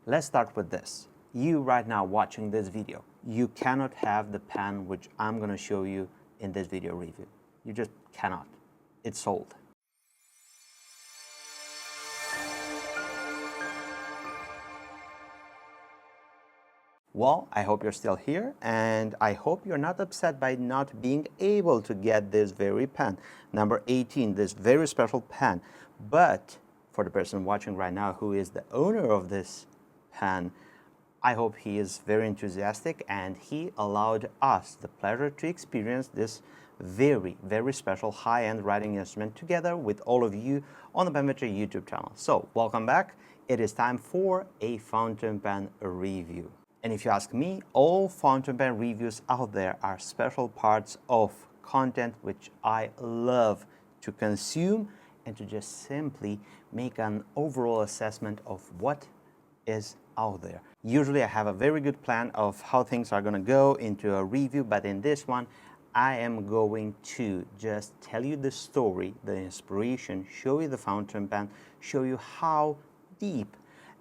Let's start with this. You right now watching this video, you cannot have the pen which I'm going to show you in this video review. You just cannot. It's sold. Well, I hope you're still here, and I hope you're not upset by not being able to get this very pen, number 18, this very special pen. But for the person watching right now who is the owner of this pen, I hope he is very enthusiastic and he allowed us the pleasure to experience this very, very special high-end writing instrument together with all of you on the Penfetcher YouTube channel. So, welcome back. It is time for a fountain pen review. And if you ask me, all fountain pen reviews out there are special parts of content which I love to consume and to just simply make an overall assessment of what is out there. Usually I have a very good plan of how things are going to go into a review, but in this one I am going to just tell you the story, the inspiration, show you the fountain pen, show you how deep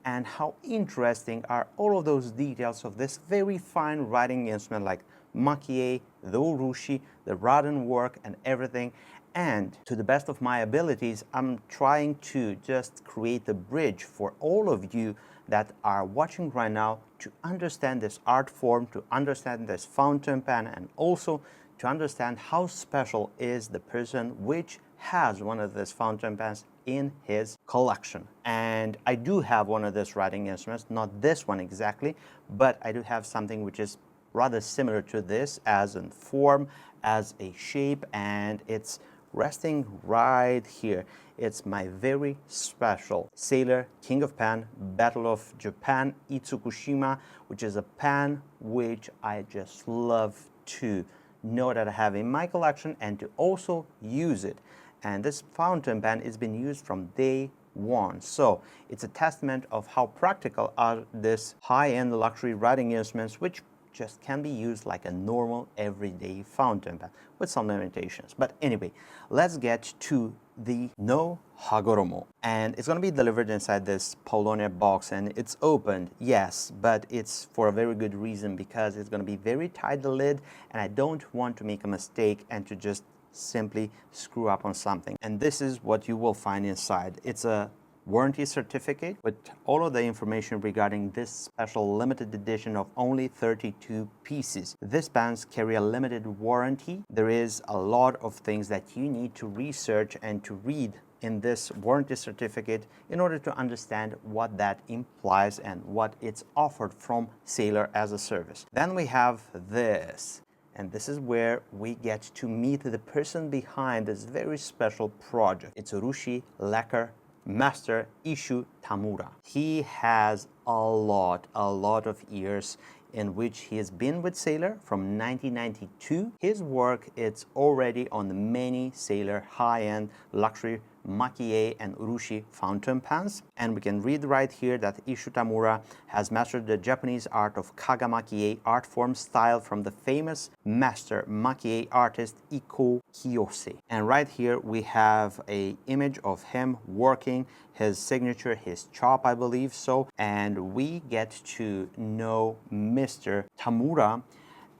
and how interesting are all of those details of this very fine writing instrument like maki-e, the urushi, the rodent work and everything. And to the best of my abilities, I'm trying to just create a bridge for all of you that are watching right now to understand this art form, to understand this fountain pen, and also to understand how special is the person which has one of these fountain pens in his collection. And I do have one of these writing instruments, not this one exactly, but I do have something which is rather similar to this as in form, as a shape, and it's resting right here. It's my very special Sailor King of Pen Battle of Japan Itsukushima, which is a pen which I just love to know that I have in my collection and to also use it. And this fountain pen has been used from day one. So it's a testament of how practical are these high-end luxury writing instruments, which just can be used like a normal everyday fountain pen with some limitations. But anyway, let's get to the Noh Hagoromo. And it's going to be delivered inside this Polonia box, and it's opened, yes, but it's for a very good reason, because it's going to be very tight, the lid, and I don't want to make a mistake and to just simply screw up on something. And this is what you will find inside. It's a warranty certificate with all of the information regarding this special limited edition of only 32 pieces. These pens carry a limited warranty. There is a lot of things that you need to research and to read in this warranty certificate in order to understand what that implies and what it's offered from Sailor as a service. Then we have this. And this is where we get to meet the person behind this very special project. It's urushi lacquer master Isshu Tamura. He has a lot of years in which he has been with Sailor from 1992. His work is already on many Sailor high-end luxury maki-e and urushi fountain pens. And we can read right here that Isshu Tamura has mastered the Japanese art of kaga maki-e art form style from the famous master maki-e artist Iko Kiyose. And right here we have an image of him working, his signature, his chop, I believe so. And we get to know Mr. Tamura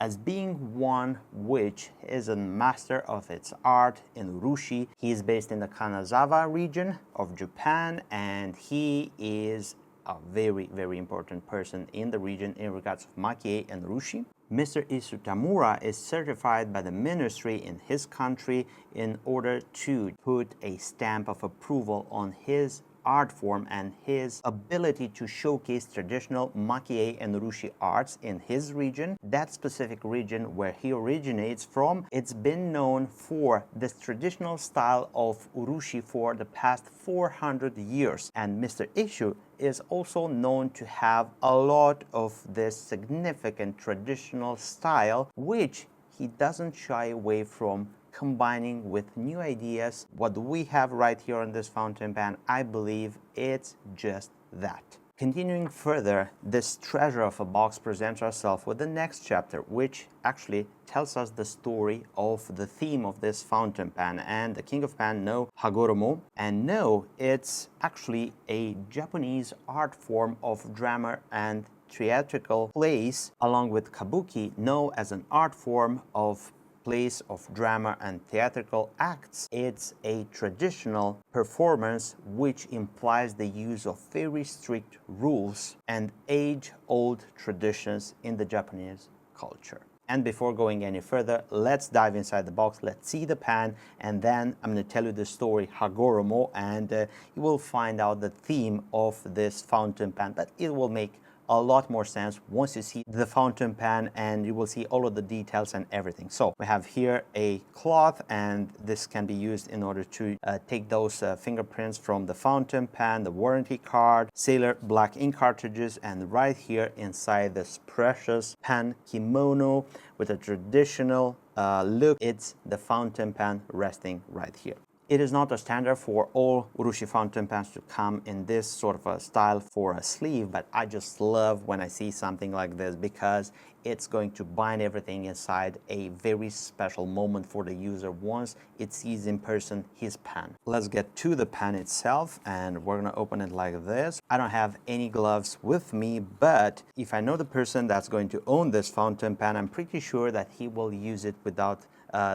as being one which is a master of its art in urushi. He is based in the Kanazawa region of Japan, and he is a very, very important person in the region in regards of maki-e and urushi. Mr. Isshu Tamura is certified by the ministry in his country in order to put a stamp of approval on his art form and his ability to showcase traditional maki-e and urushi arts in his region, that specific region where he originates from. It's been known for this traditional style of urushi for the past 400 years. And Mr. Isshu is also known to have a lot of this significant traditional style, which he doesn't shy away from combining with new ideas. What we have right here on this fountain pen, I believe it's just that. Continuing further, this treasure of a box presents ourselves with the next chapter, which actually tells us the story of the theme of this fountain pen and the King of Pen, Noh Hagoromo. And Noh, it's actually a Japanese art form of drama and theatrical plays, along with kabuki. Noh as an art form of place of drama and theatrical acts. It's a traditional performance which implies the use of very strict rules and age-old traditions in the Japanese culture. And before going any further, let's dive inside the box, let's see the pen, and then I'm going to tell you the story Hagoromo, and you will find out the theme of this fountain pen, but it will make a lot more sense once you see the fountain pen and you will see all of the details and everything. So we have here a cloth, and this can be used in order to take those fingerprints from the fountain pen, the warranty card, sailor black ink cartridges, and right here inside this precious pen kimono with a traditional look, it's the fountain pen resting right here. It is not a standard for all urushi fountain pens to come in this sort of a style for a sleeve, but I just love when I see something like this because it's going to bind everything inside a very special moment for the user once it sees in person his pen. Let's get to the pen itself, and we're gonna open it like this. I don't have any gloves with me, but if I know the person that's going to own this fountain pen, I'm pretty sure that he will use it without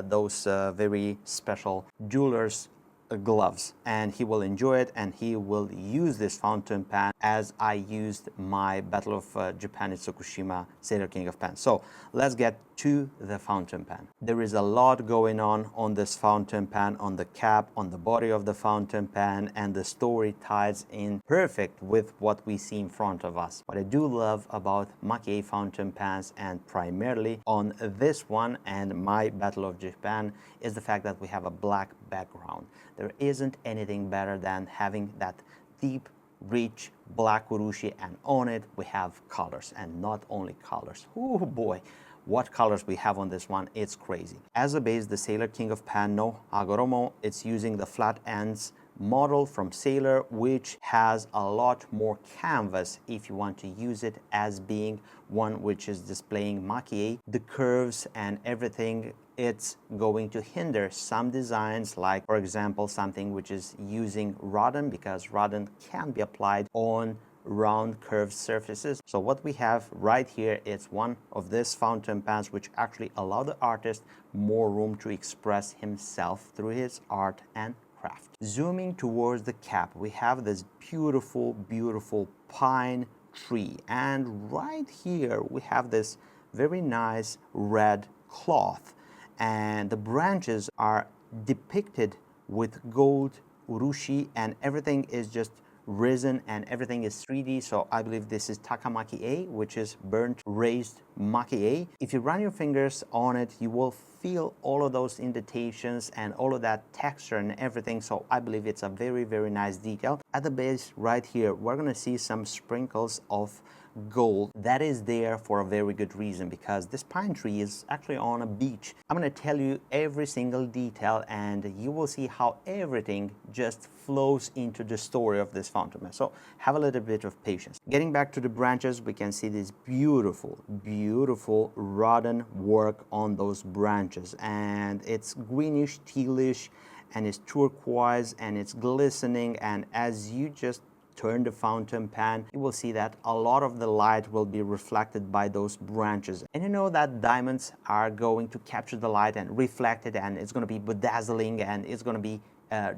those very special jeweler's gloves, and he will enjoy it, and he will use this fountain pen as I used my Battle of Japan at Tsukushima Sailor King of Pens. So let's get to the fountain pen. There is a lot going on this fountain pen, on the cap, on the body of the fountain pen, and the story ties in perfect with what we see in front of us. What I do love about maki-e fountain pens, and primarily on this one and my Battle of Japan, is the fact that we have a black background. There isn't anything better than having that deep, rich black urushi, and on it we have colors, and not only colors. Oh boy, what colors we have on this one, it's crazy. As a base, the Sailor King of Pen Noh Hagoromo, it's using the flat ends model from Sailor, which has a lot more canvas if you want to use it as being one which is displaying maki-e. The curves and everything, it's going to hinder some designs, like for example something which is using rodden, because rodden can be applied on round curved surfaces. So what we have right here is one of these fountain pens which actually allow the artist more room to express himself through his art and craft. Zooming towards the cap, we have this beautiful, beautiful pine tree, and right here we have this very nice red cloth, and the branches are depicted with gold urushi, and everything is just resin and everything is 3D. So I believe this is takamaki-e, which is burnt raised maki-e. If you run your fingers on it, you will feel all of those indentations and all of that texture and everything. So I believe it's a very, very nice detail. At the base right here, we're gonna see some sprinkles of gold. That is there for a very good reason, because this pine tree is actually on a beach. I'm going to tell you every single detail, and you will see how everything just flows into the story of this fountain pen. So have a little bit of patience. Getting back to the branches, we can see this beautiful, beautiful rodden work on those branches, and it's greenish, tealish, and it's turquoise, and it's glistening, and as you just turn the fountain pen, you will see that a lot of the light will be reflected by those branches. And you know that diamonds are going to capture the light and reflect it, and it's going to be bedazzling, and it's going to be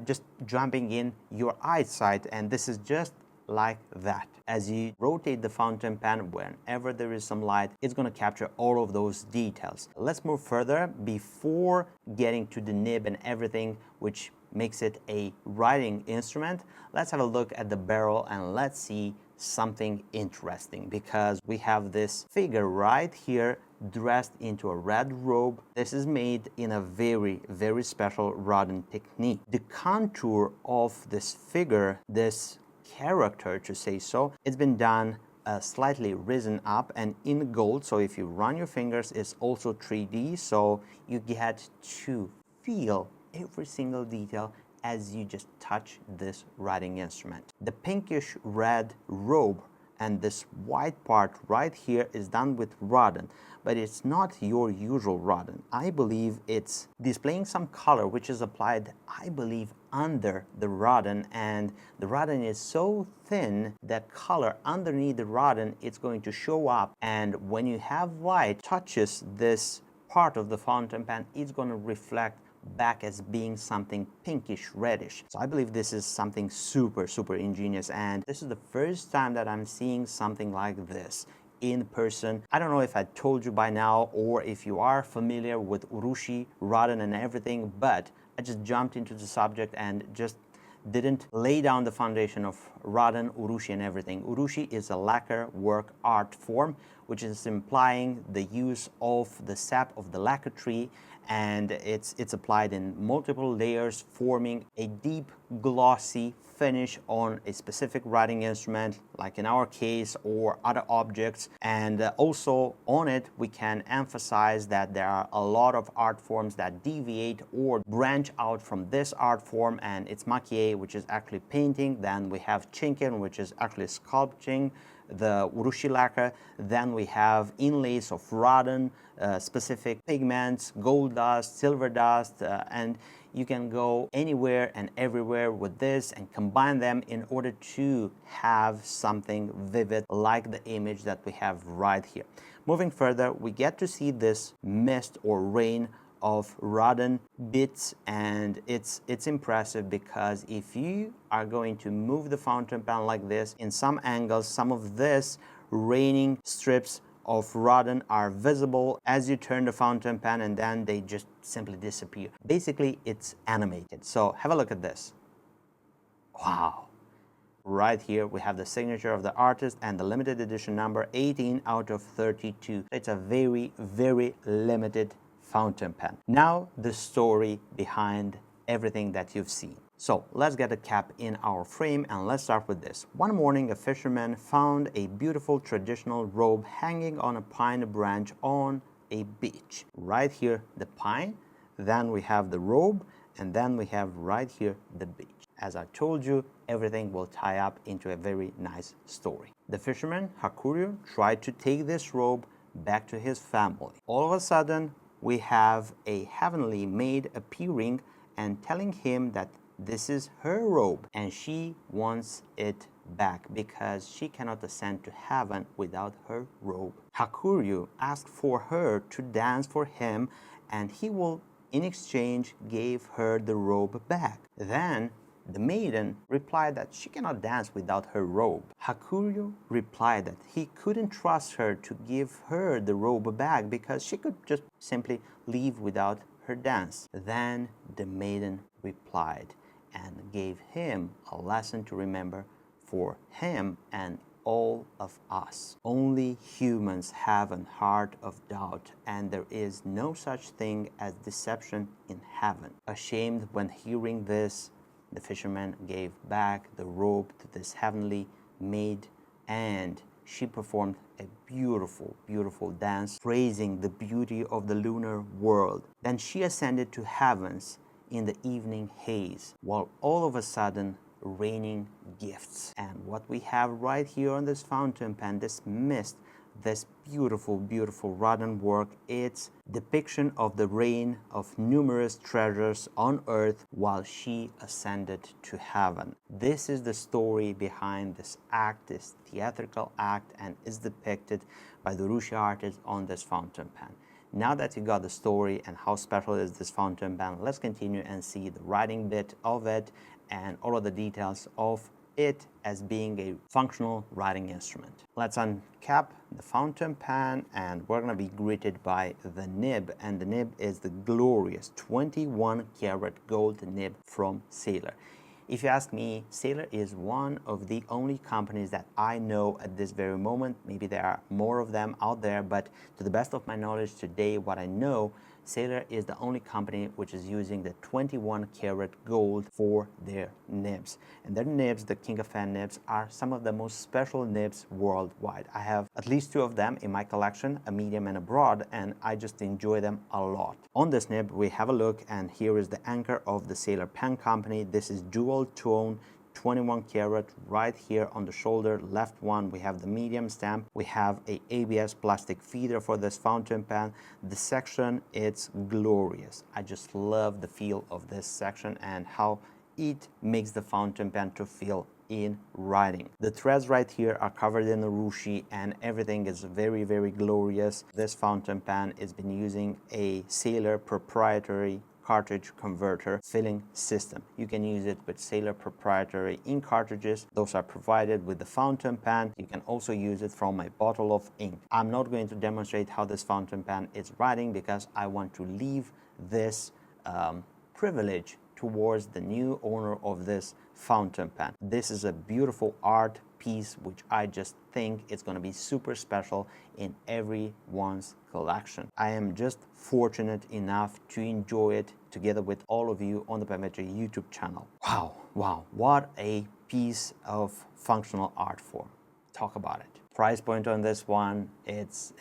just jumping in your eyesight, and this is just like that. As you rotate the fountain pen, whenever there is some light, it's going to capture all of those details. Let's move further before getting to the nib and everything, which makes it a writing instrument. Let's have a look at the barrel and let's see something interesting, because we have this figure right here dressed into a red robe. This is made in a very, very special rodden technique. The contour of this figure, this character to say so, it's been done slightly risen up and in gold. So if you run your fingers, it's also 3D, so you get to feel every single detail as you just touch this writing instrument. The pinkish red robe and this white part right here is done with rodden, but it's not your usual rodden. I believe it's displaying some color which is applied, I believe, under the rodden, and the rodden is so thin that color underneath the rodden it's going to show up, and when you have light touches this part of the fountain pen, it's going to reflect back as being something pinkish reddish. So I believe this is something super ingenious, and this is the first time that I'm seeing something like this in person. I don't know if I told you by now or if you are familiar with urushi, rodden and everything, but I just jumped into the subject and just didn't lay down the foundation of rodden, urushi and everything. Urushi is a lacquer work art form which is implying the use of the sap of the lacquer tree, and it's applied in multiple layers, forming a deep glossy finish on a specific writing instrument, like in our case, or other objects. And also on it we can emphasize that there are a lot of art forms that deviate or branch out from this art form, and it's maki-e, which is actually painting. Then we have chinken, which is actually sculpting the urushi lacquer. Then we have inlays of rodden, specific pigments, gold dust, silver dust, and you can go anywhere and everywhere with this and combine them in order to have something vivid like the image that we have right here. Moving further, we get to see this mist or rain of rodden bits, and it's impressive because if you are going to move the fountain pen like this, in some angles some of this raining strips of rodden are visible as you turn the fountain pen, and then they just simply disappear. Basically it's animated. So have a look at this. Wow. Right here we have the signature of the artist and the limited edition number 18 out of 32. It's a very limited fountain pen. Now the story behind everything that you've seen. So let's get a cap in our frame, and let's start with this. One morning a fisherman found a beautiful traditional robe hanging on a pine branch on a beach. Right here the pine, then we have the robe, and then we have right here the beach. As I told you, everything will tie up into a very nice story. The fisherman Hagoromo tried to take this robe back to his family. All of a sudden we have a heavenly maid appearing and telling him that this is her robe and she wants it back because she cannot ascend to heaven without her robe. Hagoromo asked for her to dance for him, and he will in exchange give her the robe back. Then the maiden replied that she cannot dance without her robe. Hagoromo replied that he couldn't trust her to give her the robe back because she could just simply leave without her dance. Then the maiden replied and gave him a lesson to remember for him and all of us. Only humans have a heart of doubt, and there is no such thing as deception in heaven. Ashamed when hearing this, the fisherman gave back the robe to this heavenly maid, and she performed a beautiful dance praising the beauty of the lunar world. Then she ascended to heavens in the evening haze, while all of a sudden raining gifts. And what we have right here on this fountain pen, this mist, this beautiful rodden work, it's depiction of the rain of numerous treasures on earth while she ascended to heaven. This is the story behind this act, this theatrical act, and is depicted by the urushi artist on this fountain pen. Now that you got the story and how special is this fountain pen, let's continue and see the writing bit of it and all of the details of it as being a functional writing instrument. Let's uncap the fountain pen, and we're going to be greeted by the nib, and the nib is the glorious 21 karat gold nib from Sailor. If you ask me, Sailor is one of the only companies that I know at this very moment. Maybe there are more of them out there, but to the best of my knowledge today, what I know, Sailor is the only company which is using the 21 karat gold for their nibs. And their nibs, the King of Pens nibs, are some of the most special nibs worldwide. I have at least 2 of them in my collection, a medium and a broad, and I just enjoy them a lot. On this nib, we have a look, and here is the anchor of the Sailor Pen Company. This is dual tone 21 karat right here on the shoulder, left one. We have the medium stamp. We have a ABS plastic feeder for this fountain pen. The section, it's glorious. I just love the feel of this section and how it makes the fountain pen to feel in writing. The threads right here are covered in urushi and everything is very, very glorious. This fountain pen has been using a Sailor proprietary cartridge converter filling system. You can use it with Sailor proprietary ink cartridges. Those are provided with the fountain pen. You can also use it from a bottle of ink. I'm not going to demonstrate how this fountain pen is writing because I want to leave this privilege towards the new owner of this fountain pen. This is a beautiful art piece which I just think it's going to be super special in everyone's collection. I am just fortunate enough to enjoy it together with all of you on the Prefecture YouTube channel. Wow, what a piece of functional art form. Talk about it. Price point on this one, it's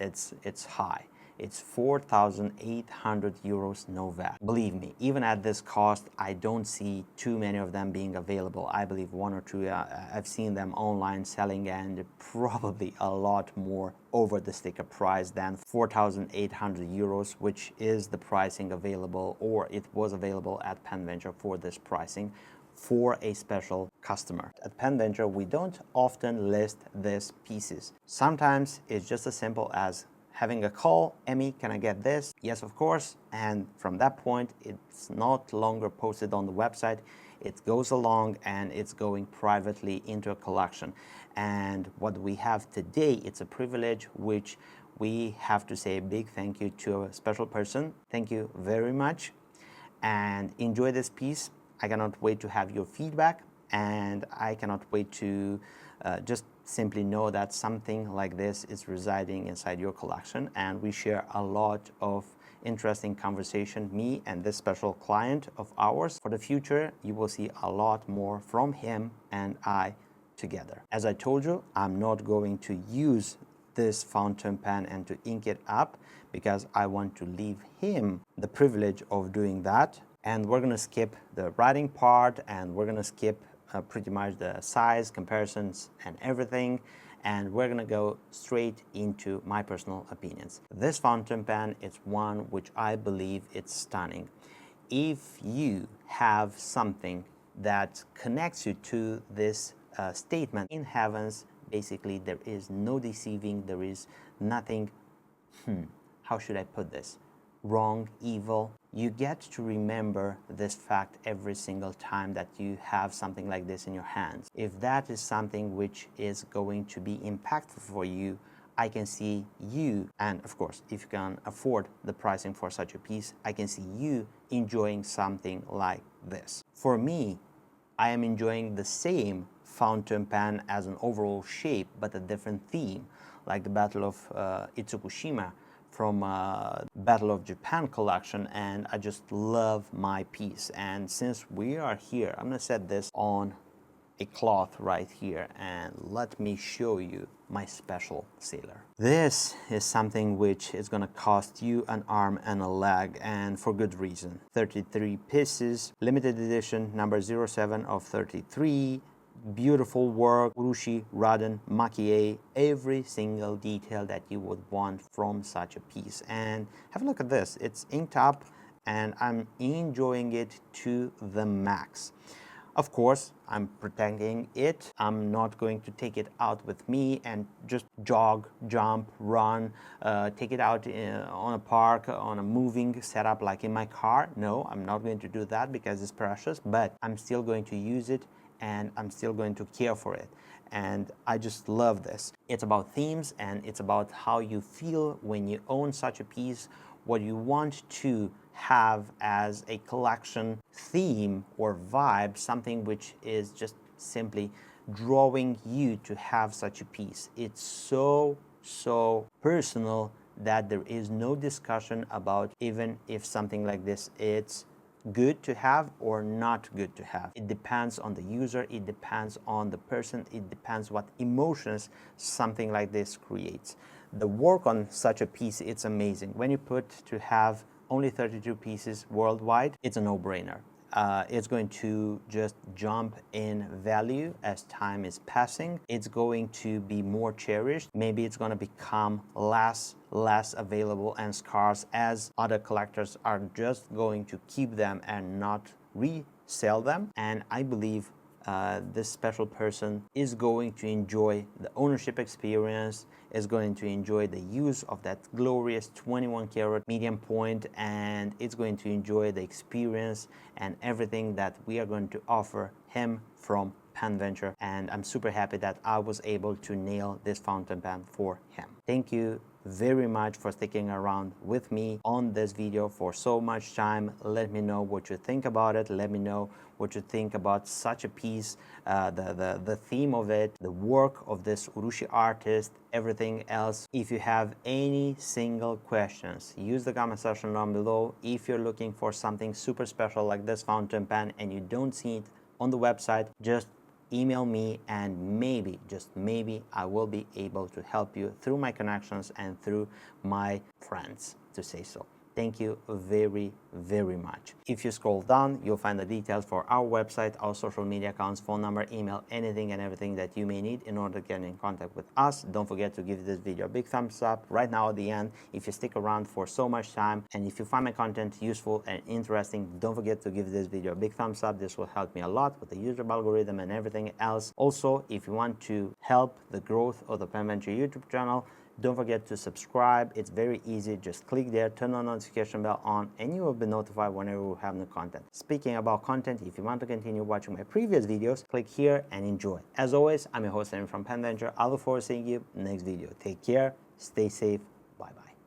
high. It's 4,800 euros, no VAT. Believe me, even at this cost, I don't see too many of them being available. I believe one or two, I've seen them online selling, and probably a lot more over the sticker price than 4,800 euros, which is the pricing available, or it was available at PenVenture for this pricing for a special customer. At PenVenture, we don't often list these pieces. Sometimes it's just as simple as having a call, Emmy, can I get this? Yes, of course. And from that point, it's not longer posted on the website. It goes along and it's going privately into a collection. And what we have today, it's a privilege which we have to say a big thank you to a special person. Thank you very much. And enjoy this piece. I cannot wait to have your feedback, and I cannot wait to just simply know that something like this is residing inside your collection, and we share a lot of interesting conversation, me and this special client of ours. For the future, you will see a lot more from him and I together. As I told you, I'm not going to use this fountain pen and to ink it up because I want to leave him the privilege of doing that. And we're going to skip the writing part, and we're going to skip pretty much the size, comparisons, and everything. And we're going to go straight into my personal opinions. This fountain pen is one which I believe it's stunning. If you have something that connects you to this statement, in heavens, basically there is no deceiving, there is nothing, how should I put this? Wrong, evil. You get to remember this fact every single time that you have something like this in your hands. If that is something which is going to be impactful for you, I can see you, and of course, if you can afford the pricing for such a piece, I can see you enjoying something like this. For me, I am enjoying the same fountain pen as an overall shape, but a different theme, like the Battle of Itsukushima from Battle of Japan collection, and I just love my piece. And since we are here, I'm gonna set this on a cloth right here, and let me show you my special sailor. This is something which is gonna cost you an arm and a leg, and for good reason. 33 pieces, limited edition, number 07 of 33. Beautiful work, urushi, raden, maki-e, every single detail that you would want from such a piece. And have a look at this, it's inked up and I'm enjoying it to the max. Of course, I'm protecting it. I'm not going to take it out with me and just jog, jump, run, take it out on a park, on a moving setup like in my car. No, I'm not going to do that because it's precious, but I'm still going to use it and I'm still going to care for it. And I just love this. It's about themes and it's about how you feel when you own such a piece, what you want to have as a collection theme or vibe, something which is just simply drawing you to have such a piece. It's so personal that there is no discussion about even if something like this it's good to have or not good to have. It depends on the user, it depends on the person, it depends what emotions something like this creates. The work on such a piece, it's amazing. When you put to have only 32 pieces worldwide, it's a no-brainer. it's going to just jump in value as time is passing. It's going to be more cherished. Maybe it's going to become less available and scarce, as other collectors are just going to keep them and not resell them. And I believe this special person is going to enjoy the ownership experience, is going to enjoy the use of that glorious 21 karat medium point, and it's going to enjoy the experience and everything that we are going to offer him from Pen Venture. And I'm super happy that I was able to nail this fountain pen for him. Thank you very much for sticking around with me on this video for so much time. Let me know what you think about it. Let me know what you think about such a piece, the theme of it, the work of this urushi artist, everything else. If you have any single questions, use the comment section down below. If you're looking for something super special like this fountain pen and you don't see it on the website, just email me, and maybe, just maybe, I will be able to help you through my connections and through my friends, to say so. Thank you very, very much. If you scroll down, you'll find the details for our website, our social media accounts, phone number, email, anything and everything that you may need in order to get in contact with us. Don't forget to give this video a big thumbs up right now at the end if you stick around for so much time. And if you find my content useful and interesting, don't forget to give this video a big thumbs up. This will help me a lot with the YouTube algorithm and everything else. Also, if you want to help the growth of the Pen Venture YouTube channel, don't forget to subscribe. It's very easy. Just click there, turn on notification bell on, and you will be notified whenever we have new content. Speaking about content, if you want to continue watching my previous videos, click here and enjoy. As always, I'm your host, Aaron from Pen Venture. I look forward to seeing you next video. Take care, stay safe,